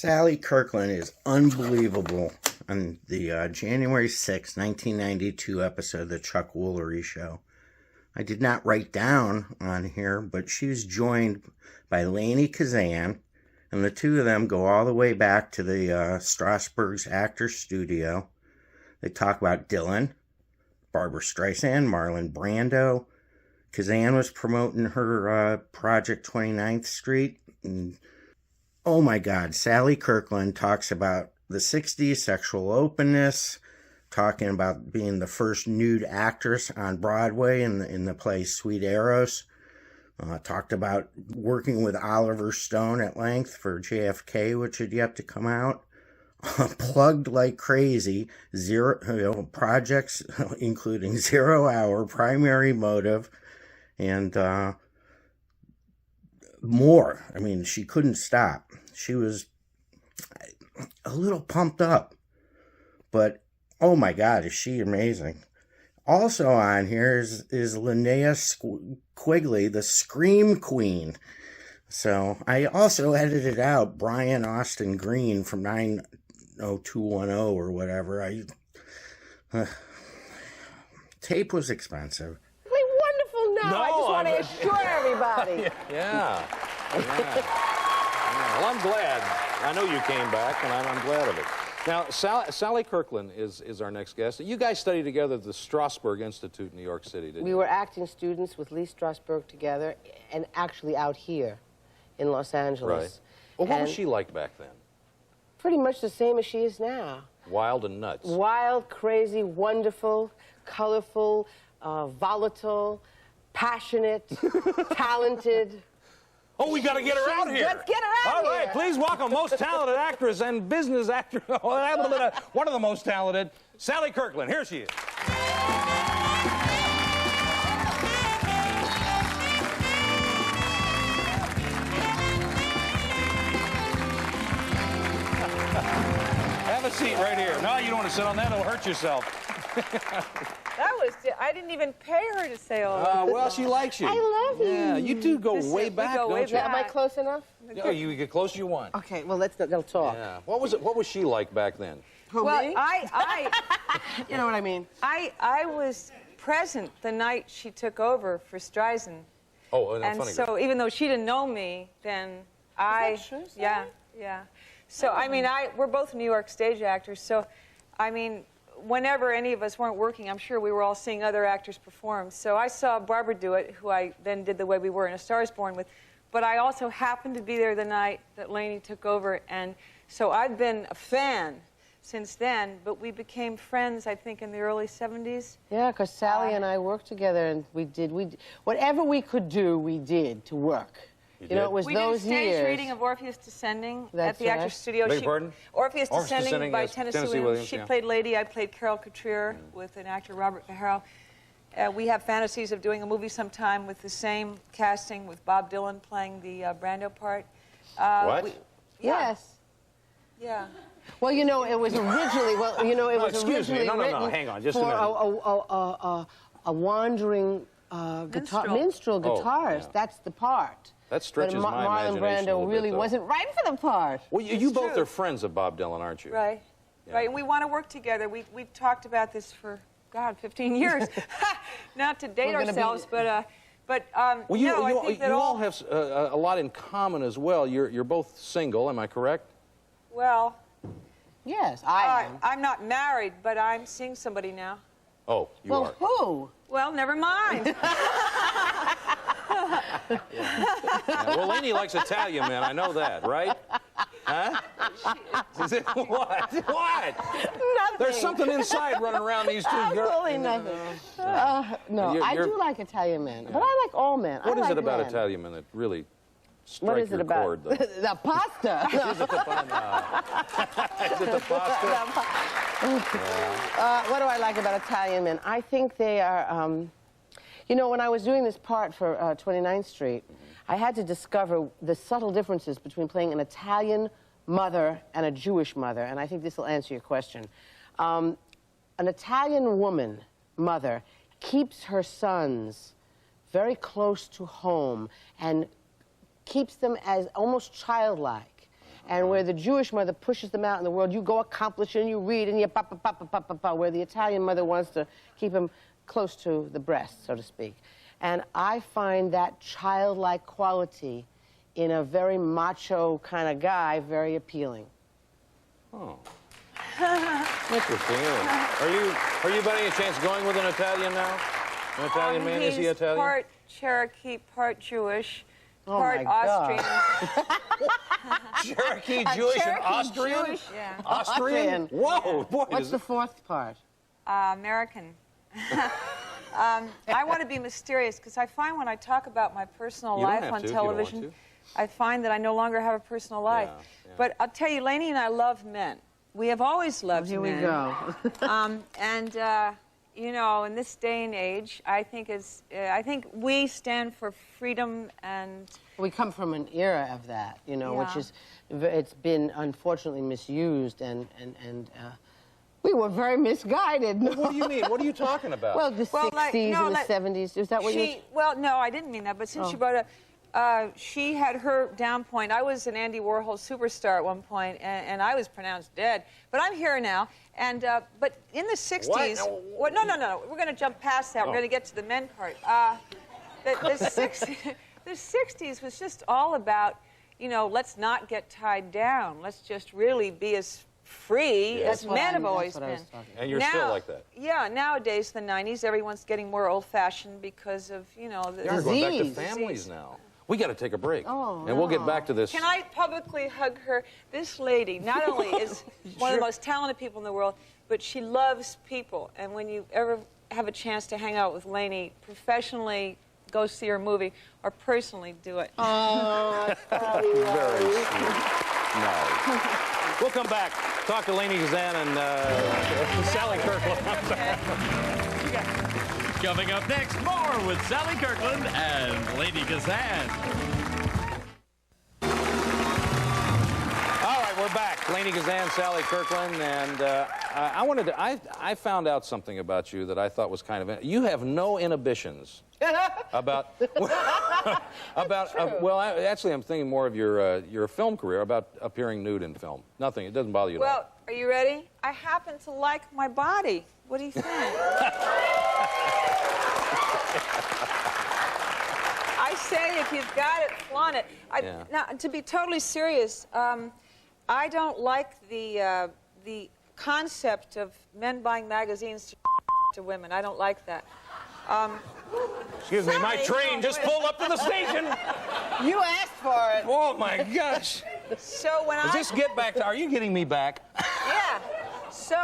Sally Kirkland is unbelievable on the January 6, 1992 episode of the Chuck Woolery Show. I did not write down on here, but she was joined by Lainie Kazan, and the two of them go all the way back to the Strasberg's Actors Studio. They talk about Dylan, Barbra Streisand, Marlon Brando. Kazan was promoting her project 29th Street. And, oh my God, Sally Kirkland talks about the 60s, sexual openness, talking about being the first nude actress on Broadway in the play Sweet Eros. Talked about working with Oliver Stone at length for JFK, which had yet to come out. Plugged like crazy, projects including 0 Hour, Primary Motive, and more. I mean, she couldn't stop. She was a little pumped up, but oh my God, is she amazing. Also on here is Linnea Quigley, the Scream Queen. So I also edited out Brian Austin Green from 90210 or whatever. Tape was expensive. Wonderful. No, I just want to assure everybody. Yeah. Well, I'm glad. I know you came back, and I'm glad of it. Now, Sally Kirkland is our next guest. You guys studied together at the Strasberg Institute in New York City, didn't you? We were acting students with Lee Strasberg together, and actually out here in Los Angeles. Right. Well, what was she like back then? Pretty much the same as she is now. Wild and nuts. Wild, crazy, wonderful, colorful, volatile, passionate, talented. Oh, we got to get her out here. Let's get her out here. here. All right, please welcome most talented actress and business actor, one of the most talented, Sally Kirkland. Here she is. Have a seat right here. No, you don't want to sit on that. It'll hurt yourself. That was, I didn't even pay her to say all that. Well, she likes you. I love you. Yeah, you two go way back, don't you? Am I close enough? Yeah, you get close as you want. Okay, well, let's talk. Yeah. What was she like back then? Who, Well, me? You know what I mean? I was present the night she took over for Streisand. Oh, that's And funny. so even though she didn't know me, then I... Is that true, Sally? Yeah, yeah. So, I mean, we're both New York stage actors, so, I mean, whenever any of us weren't working, I'm sure we were all seeing other actors perform. So I saw Barbara do it, who I then did The Way We Were in A Star Is Born with. But I also happened to be there the night that Lainie took over, and so I've been a fan since then, but we became friends, I think, in the early 70s. Yeah, because Sally and I worked together, and we did whatever we could do, we did to work. You know, it was we those did a stage years. reading of Orpheus Descending at That's the right. Actors Studio. Beg your pardon? Orpheus Descending by yes, Tennessee Williams. She played Lady, I played Carol Couture with an actor, Robert Cajero. We have fantasies of doing a movie sometime with the same casting, with Bob Dylan playing the Brando part. What? Yes. Yeah. Well, you know, it was originally, excuse me. No, written hang on, just a for minute. a wandering minstrel guitarist. Yeah. That's the part. That stretches but my Marlon imagination a Brando little really bit, though. wasn't right for the part. Well, you both true. are friends of Bob Dylan, aren't you? Right. Yeah. Right. And we want to work together. We talked about this for, God, 15 years. Not to date ourselves, but well, no, I think that you all have a lot in common as well. You're both single, am I correct? Well, Yes, I am. I'm not married, but I'm seeing somebody now. Oh, you Well, are. who? Well, never mind. Yeah, well, Lainie likes Italian men. I know that, right? Huh? What? What? Nothing. There's something inside running around these two girls. Absolutely nothing. No, I do like Italian men, but I like all men. What I is like it about men. Italian men that really What strike is your it about? chord, though? The pasta. Is it the pasta? Is it the pasta? What do I like about Italian men? I think they are, you know, when I was doing this part for 29th Street, I had to discover the subtle differences between playing an Italian mother and a Jewish mother, and I think this will answer your question. An Italian woman, mother, keeps her sons very close to home and keeps them as almost childlike. And where the Jewish mother pushes them out in the world, you go accomplish and you read and you pa pa pa pa pa pa pa, where the Italian mother wants to keep him close to the breast, so to speak. And I find that childlike quality in a very macho kind of guy very appealing. Oh. Interesting. Are you by any chance going with an Italian now? An Italian man? Is he Italian? Part Cherokee, part Jewish, Oh part my God. Austrian. Cherokee, Jewish, and Cherokee, Austrian? Jewish. Yeah. Austrian? Whoa, boy. What's the fourth part? American. I want to be mysterious because I find when I talk about my personal You don't life have on to if you don't want television, to. I find that I no longer have a personal life. Yeah. But I'll tell you, Lainie and I love men. We have always loved Here men. we go. You know, in this day and age, I think we stand for freedom and. We come from an era of that, you know, which Yeah. is, it's been unfortunately misused, and we were very misguided. What do you mean? What are you talking about? Well, the 60s and the 70s, is that what you... Well, no, I didn't mean that, but since you brought it up, she had her down point. I was an Andy Warhol superstar at one point, and I was pronounced dead. But I'm here now. And but in the 60s... What? No. We're going to jump past that. We're going to get to the men part. The 60s was just all about, you know, let's not get tied down. Let's just really be as free as men have always been. And you're still like that. Yeah, nowadays, the 90s, everyone's getting more old-fashioned because of, you know, the We're going back to Disease. families now. We got to take a break. Oh, and we'll get back to this. Can I publicly hug her? This lady not only is one of the most talented people in the world, but she loves people. And when you ever have a chance to hang out with Lainie, professionally go see her movie, or personally do it. Very sweet. No. We'll come back. Talk to Lainie Kazan and Sally Kirkland. Coming up next, more with Sally Kirkland and Lainie Kazan. All right, we're back. Lainie Kazan, Sally Kirkland, and I found out something about you that I thought was kind of... You have no inhibitions about... actually, I'm thinking more of your film career, about appearing nude in film. Nothing. It doesn't bother you at all. Well, are you ready? I happen to like my body. What do you think? I say if you've got it, flaunt it. Now, to be totally serious, I don't like the concept of men buying magazines to women. I don't like that. Excuse me, my train just pulled up to the station. You asked for it. Oh, my gosh. So when Does this get back to... Are you getting me back? Yeah. So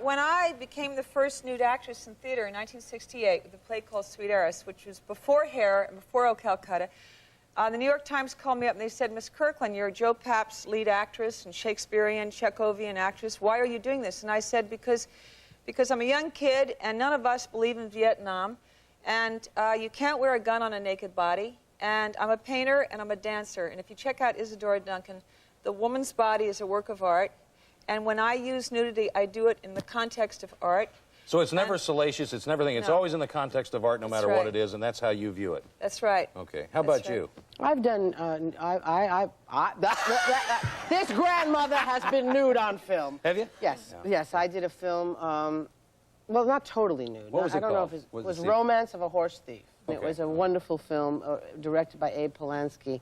when I became the first nude actress in theater in 1968 with a play called Sweet Heiress, which was before Hair and before Oh Calcutta, the New York Times called me up and they said, Miss Kirkland, you're Joe Papp's lead actress and Shakespearean, Chekhovian actress. Why are you doing this? And I said, because I'm a young kid and none of us believe in Vietnam, and you can't wear a gun on a naked body, and I'm a painter and I'm a dancer. And if you check out Isadora Duncan, the woman's body is a work of art. And when I use nudity, I do it in the context of art. So it's never salacious, it's never... It's always in the context of art, no matter what it is, and that's how you view it. That's right. Okay. How about you? I've done, this grandmother has been nude on film. Have you? Yes, Yeah. yes, I did a film, well, not totally nude. What was it I don't know called? if it Was was it Romance of a Horse Thief. Okay. It was a wonderful film directed by Abe Polanski. Yeah.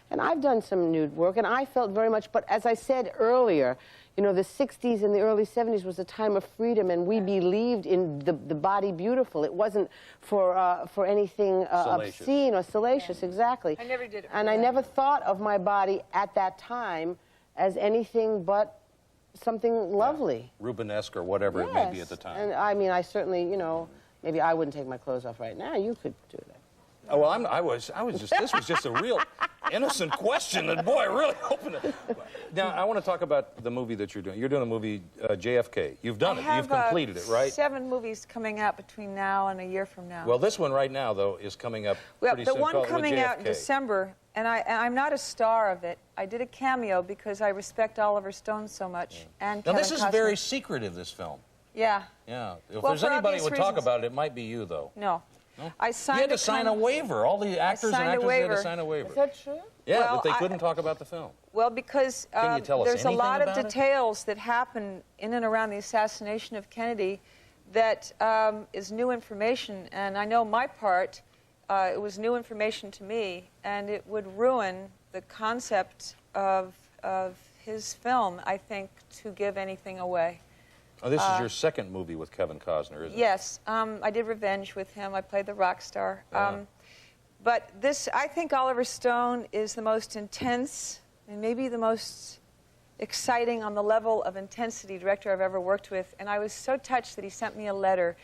And I've done some nude work, and I felt very much, but as I said earlier, you know, the 60s and the early 70s was a time of freedom, and we believed in the body beautiful. It wasn't for anything obscene or salacious, exactly. I never did it for And I that. never thought of my body at that time as anything but something lovely. Rubenesque or whatever it may be at the time. And I mean, I certainly, you know, maybe I wouldn't take my clothes off right now. You could do that. Oh, well, I was just... This was just a real innocent question, and boy, really opened it. Now, I want to talk about the movie that you're doing. You're doing a movie, JFK. You've done it. You've completed it, right? 7 movies coming out between now and a year from now. Well, this one right now, though, is coming up pretty soon. The one called coming out in JFK. December, and I'm not a star of it. I did a cameo because I respect Oliver Stone so much. And Now, Kevin this is Costner. very secretive, this film. Yeah. Yeah. If Well, there's for anybody obvious who would talk reasons. about it, it might be you, though. No. I signed You had to sign a waiver. All the actors and signed a actresses had to waiver. sign a waiver. Is that true? Yeah, Well, that they couldn't talk about the film. Well, because Can you tell us there's a anything lot of about it? details that happen in and around the assassination of Kennedy that is new information. And I know my part, it was new information to me, and it would ruin the concept of his film, I think, to give anything away. Oh, this is your second movie with Kevin Costner, isn't it? Yes, I did Revenge with him. I played the rock star. Yeah. But this, I think Oliver Stone is the most intense and maybe the most exciting on the level of intensity director I've ever worked with. And I was so touched that he sent me a letter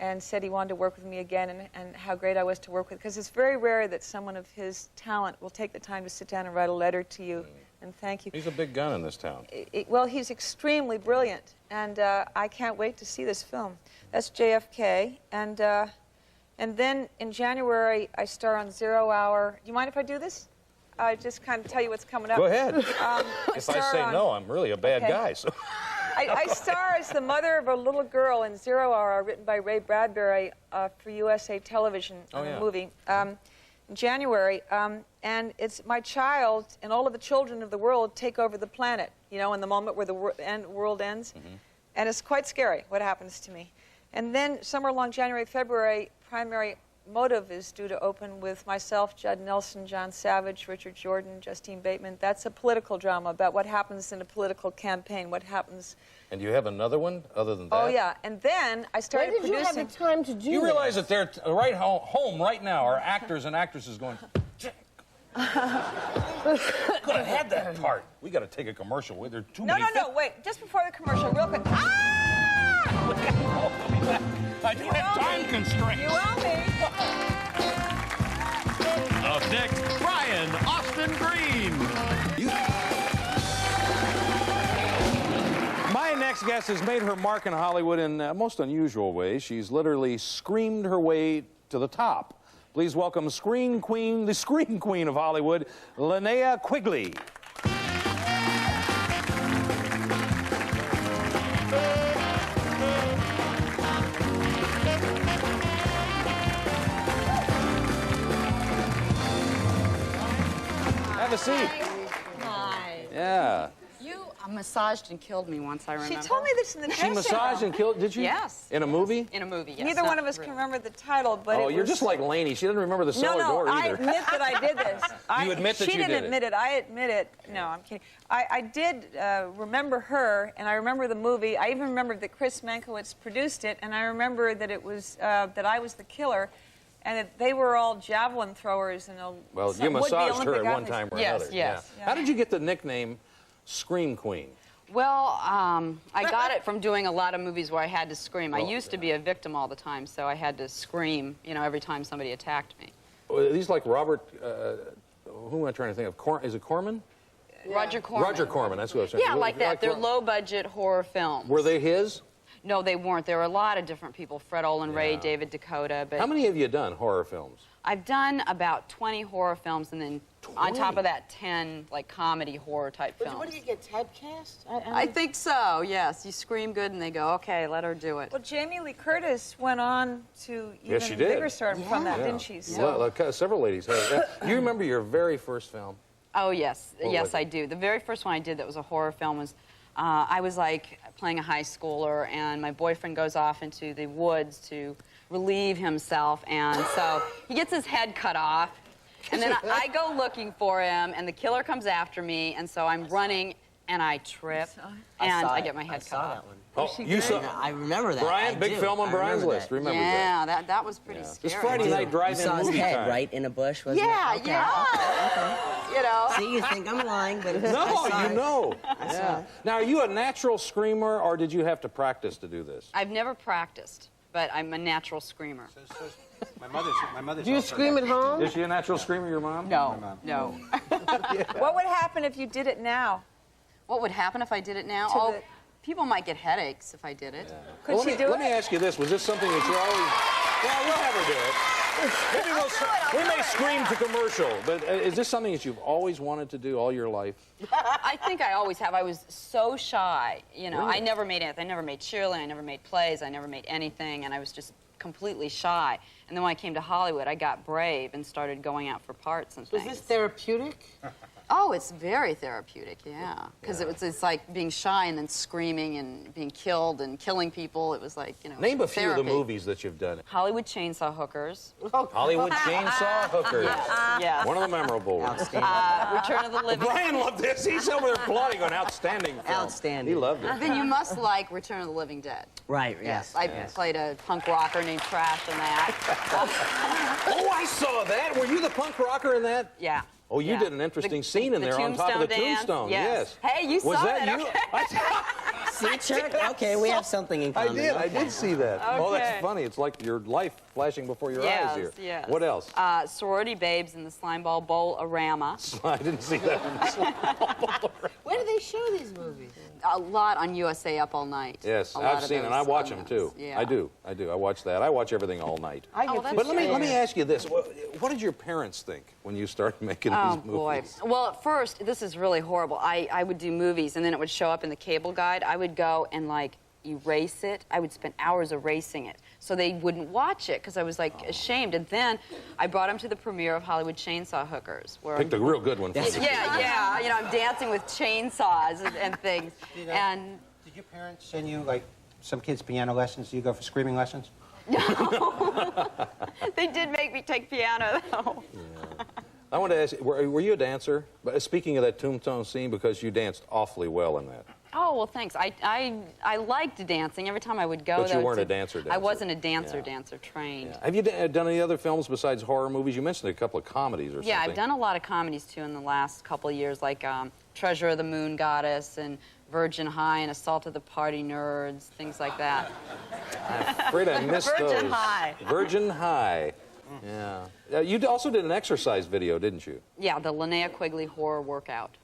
and said he wanted to work with me again and how great I was to work with. Because it's very rare that someone of his talent will take the time to sit down and write a letter to you and thank you. He's a big gun in this town. Well, he's extremely brilliant, and I can't wait to see this film. That's JFK, and then in January I star on 0 Hour. Do you mind if I do this? I just kind of tell you what's coming up. Go ahead. If I star say on- no, I'm really a bad Okay. guy. So. I star as the mother of a little girl in 0 Hour, written by Ray Bradbury for USA Television, Oh, yeah. a movie, in January. And it's my child and all of the children of the world take over the planet, you know, in the moment where the world ends. And it's quite scary what happens to me. And then somewhere along January, February, Primary Motive is due to open with myself, Judd Nelson, John Savage, Richard Jordan, Justine Bateman. That's a political drama about what happens in a political campaign, what happens. And do you have another one other than that? Oh, yeah. And then I When started did you have producing. the time to do You that? realize that they're right home right now are actors and actresses going, could have had that part. We got to take a commercial. There are too No, many. no, no, wait. Just before the commercial, real quick. Ah! I do have time constraints. You owe me. Up next, Brian Austin Green. My next guest has made her mark in Hollywood in most unusual ways. She's literally screamed her way to the top. Please welcome the screen queen of Hollywood, Linnea Quigley. Have a seat. Hi. Yeah. You massaged and killed me once, I remember. She told me this in the She dressing massaged room. and killed, did you? Yes. In a movie? In a movie, yes. Neither not one of us really. can remember the title, but Oh, it you're was... just like Lainie. She doesn't remember the cellar No, door I either. admit that I did this. You admit that she you did didn't it. admit it. I admit it. No, I'm kidding. I did remember her, and I remember the movie. I even remember that Chris Mankiewicz produced it, and I remember that it was that I was the killer, and that they were all javelin throwers and Well, some you would-be massaged her Olympic at one athletes. time or Yes, another. yes. Yeah. How did you get the nickname Scream Queen? Well, I got it from doing a lot of movies where I had to scream. I used to be a victim all the time, so I had to scream, you know, every time somebody attacked me. Are these like Robert, who am I trying to think of? Is it Corman? Roger Corman. Roger Corman, that's what I was saying. Yeah, like that. They're Corman. low-budget horror films. Were they his? No, they weren't. There were a lot of different people. Fred Olen Ray, Yeah. David Dakota. But How many have you done, horror films? I've done about 20 horror films, and then on 20? top of that, 10 like comedy horror type films. What do you get, typecast? I think so, yes. You scream good and they go, okay, let her do it. Well, Jamie Lee Curtis went on to Yes, even she did. bigger stardom from that, didn't she? Well, several ladies have. Yeah. Do you remember your very first film? Oh, yes. What Yes, was it? I do. The very first one I did that was a horror film was, I was like playing a high schooler, and my boyfriend goes off into the woods to relieve himself, and so he gets his head cut off, and then I go looking for him, and the killer comes after me, and so I'm running, and I trip, and I get my head cut off. Oh, you saw. I remember that. Brian, I big do. film on I Brian's remember list. that. Remember Yeah, that was pretty that? scary. This Friday night You drive-in saw his movie head, time. right, in a bush, wasn't Yeah, it? Okay. yeah. You know. See, you think I'm lying, but it's, No, I saw you it. know. I saw Yeah. it. Now, are you a natural screamer, or did you have to practice to do this? I've never practiced, but I'm a natural screamer. My mother's Do you also scream at home? Is she a natural screamer, your mom? No, no. What would happen if you did it now? What would happen if I did it now? To Oh, the- people might get headaches if I did it. Could she do Let it? me ask you this. Was this something that you always... Well, we'll have her do it. Maybe we may scream to commercial, but is this something that you've always wanted to do all your life? I think I always have. I was so shy. You know, Really? I never made anything. I never made cheerleading. I never made plays. I never made anything, and I was just completely shy. And then when I came to Hollywood, I got brave and started going out for parts and Was things. this therapeutic? Oh, it's very therapeutic, yeah. Because it's like being shy and then screaming and being killed and killing people. It was like, you know, Name a few of therapy. the movies that you've done. Hollywood Chainsaw Hookers. Hollywood Chainsaw Hookers. Yes. One of the memorable ones. Outstanding. Return of the Living. Brian loved this. He's over there applauding an outstanding film. Outstanding. He loved it. Then you must like Return of the Living Dead. Right, yes. I played a punk rocker named Trash in that. Oh, I saw that. Were you the punk rocker in that? Yeah. Oh, you Yeah. did an interesting scene in the there on top of the tombstone dance. tombstone. Yes. Hey, you Was saw that it, you? okay. See, Chuck? Okay, we have something in I common. did. I Okay. did see that. Oh, that's Okay. funny. It's like your life flashing before your eyes here. Yes. What else? Sorority Babes in the Slimeball Bowl-orama. I didn't see that one. Where do they show these movies? A lot on USA Up All Night. Yes, A lot I've of seen it. those I watch on them those. too. Yeah. I do. I watch that. I watch everything all night. That's But let me fair. ask you this: what did your parents think when you started making Oh, these boy. movies? Well, at first, this is really horrible. I would do movies, and then it would show up in the cable guide. I would go and, like, erase it. I would spend hours erasing it. So they wouldn't watch it because I was, like, ashamed. And then I brought them to the premiere of Hollywood Chainsaw Hookers. Where Picked a real good one for you. Yeah. You know, I'm dancing with chainsaws and things. And Did your parents send you, like, some kids' piano lessons? Do you go for screaming lessons? they did make me take piano, though. I want to ask you, were you a dancer? But speaking of that tombstone scene, because you danced awfully well in that. Oh, well, thanks. I liked dancing. Every time I would go, But you though, weren't a dancer. I wasn't a dancer trained. Yeah. Have you done any other films besides horror movies? You mentioned a couple of comedies or Yeah, something. I've done a lot of comedies, too, in the last couple of years, like Treasure of the Moon Goddess and Virgin High and Assault of the Party Nerds, things like that. I'm afraid I missed those. Virgin High. Virgin High. Yeah. You also did an exercise video, didn't you? Yeah, the Linnea Quigley horror workout.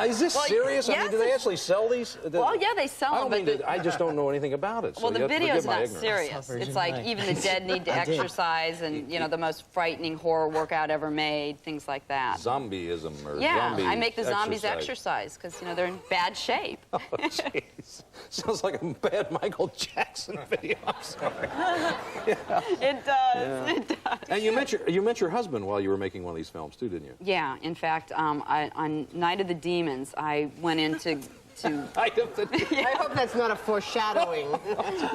Is this Well, serious? I yes, mean, do they it's- actually sell these? Well, yeah, they sell I them, don't but mean to, I just don't know anything about it. So well, you the have to video's forgive my not ignorance. serious. Virgin It's like High. even the dead need to I did. exercise, and you know the most frightening horror workout ever made, things like that. Zombieism or Yeah, zombie I make the zombies exercise. exercise because you know they're in bad shape. Oh, jeez. Sounds like a bad Michael Jackson video. I'm sorry. It does. It does. And you met your husband while you were making one of these films too, didn't you? Yeah, in fact, on Night of the Demons, I went into I hope that's not a foreshadowing.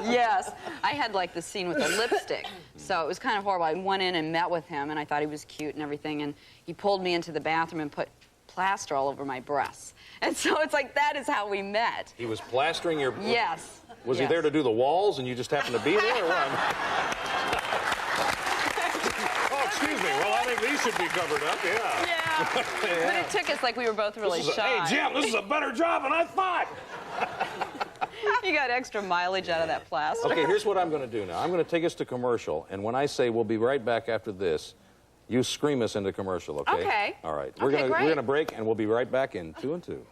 yes, I had like the scene with the lipstick, so it was kind of horrible. I went in and met with him, and I thought he was cute and everything, and he pulled me into the bathroom and put plaster all over my breasts, and so it's like that is how we met. He was plastering your. Yes. Was yes. he there to do the walls, and you just happened to be there, or what? Oh, excuse me. Well, I think these should be covered up. Yeah. Yeah. But it took us like we were both really shy. Hey, Jim, this is a better job than I thought. You got extra mileage out of that plaster. Okay, here's what I'm going to do now. I'm going to take us to commercial, and when I say we'll be right back after this, you scream us into commercial, okay? Okay. All right. Okay, We're great. going to break, and we'll be right back in 2 and 2.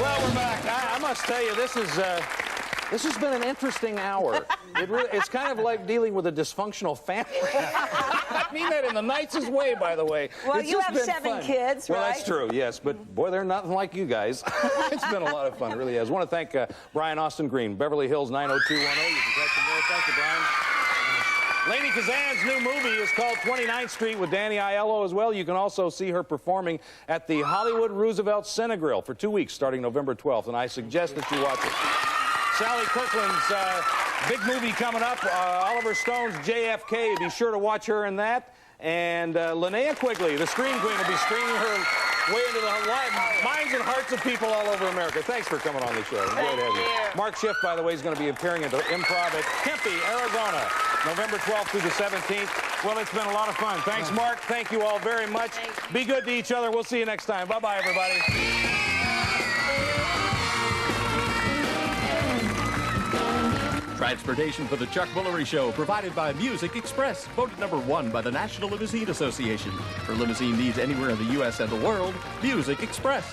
Well, we're back. I must tell you, this has been an interesting hour. It's kind of like dealing with a dysfunctional family. I mean that in the nicest way, by the way. Well, It's you just have been 7 fun. kids, Well, right? that's true, yes. But, boy, they're nothing like you guys. It's been a lot of fun. It really has. I want to thank Brian Austin Green, Beverly Hills 90210. You can catch him there. Thank you, Brian. Lainie Kazan's new movie is called 29th Street with Danny Aiello as well. You can also see her performing at the Hollywood Roosevelt Cinegrill for 2 weeks starting November 12th, and I suggest that you watch it. Sally Kirkland's big movie coming up, Oliver Stone's JFK. Be sure to watch her in that. And Linnea Quigley, the Screen Queen, will be screaming her way into the minds and hearts of people all over America. Thanks for coming on the show. Enjoyed having you. Mark Schiff, by the way, is going to be appearing at the Improv at Tempe, Arizona, November 12th through the 17th. Well, it's been a lot of fun. Thanks, Mark. Thank you all very much. Be good to each other. We'll see you next time. Bye-bye, everybody. Transportation for the Chuck Woolery Show provided by Music Express, voted #1 by the National Limousine Association. For limousine needs anywhere in the U.S. and the world, Music Express.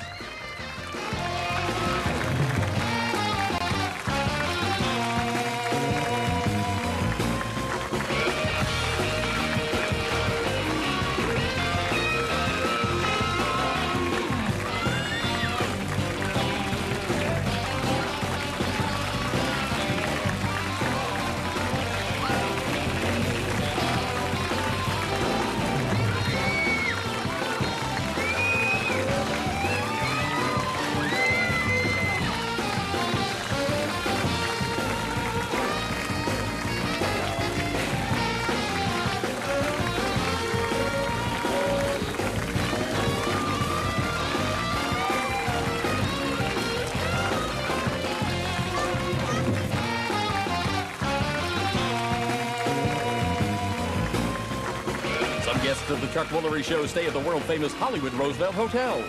Guests of the Chuck Woolery Show stay at the world-famous Hollywood Roosevelt Hotel.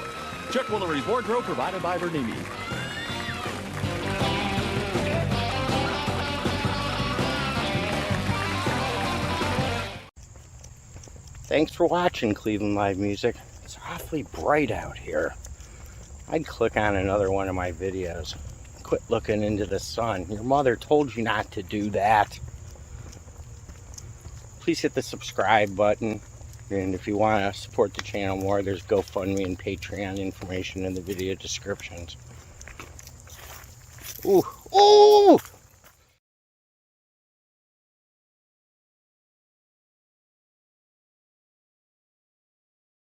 Chuck Woolery's wardrobe provided by Bernini. Thanks for watching Cleveland Live Music. It's awfully bright out here. I'd click on another one of my videos. Quit looking into the sun. Your mother told you not to do that. Please hit the subscribe button. And if you want to support the channel more, there's GoFundMe and Patreon information in the video descriptions. Ooh, ooh!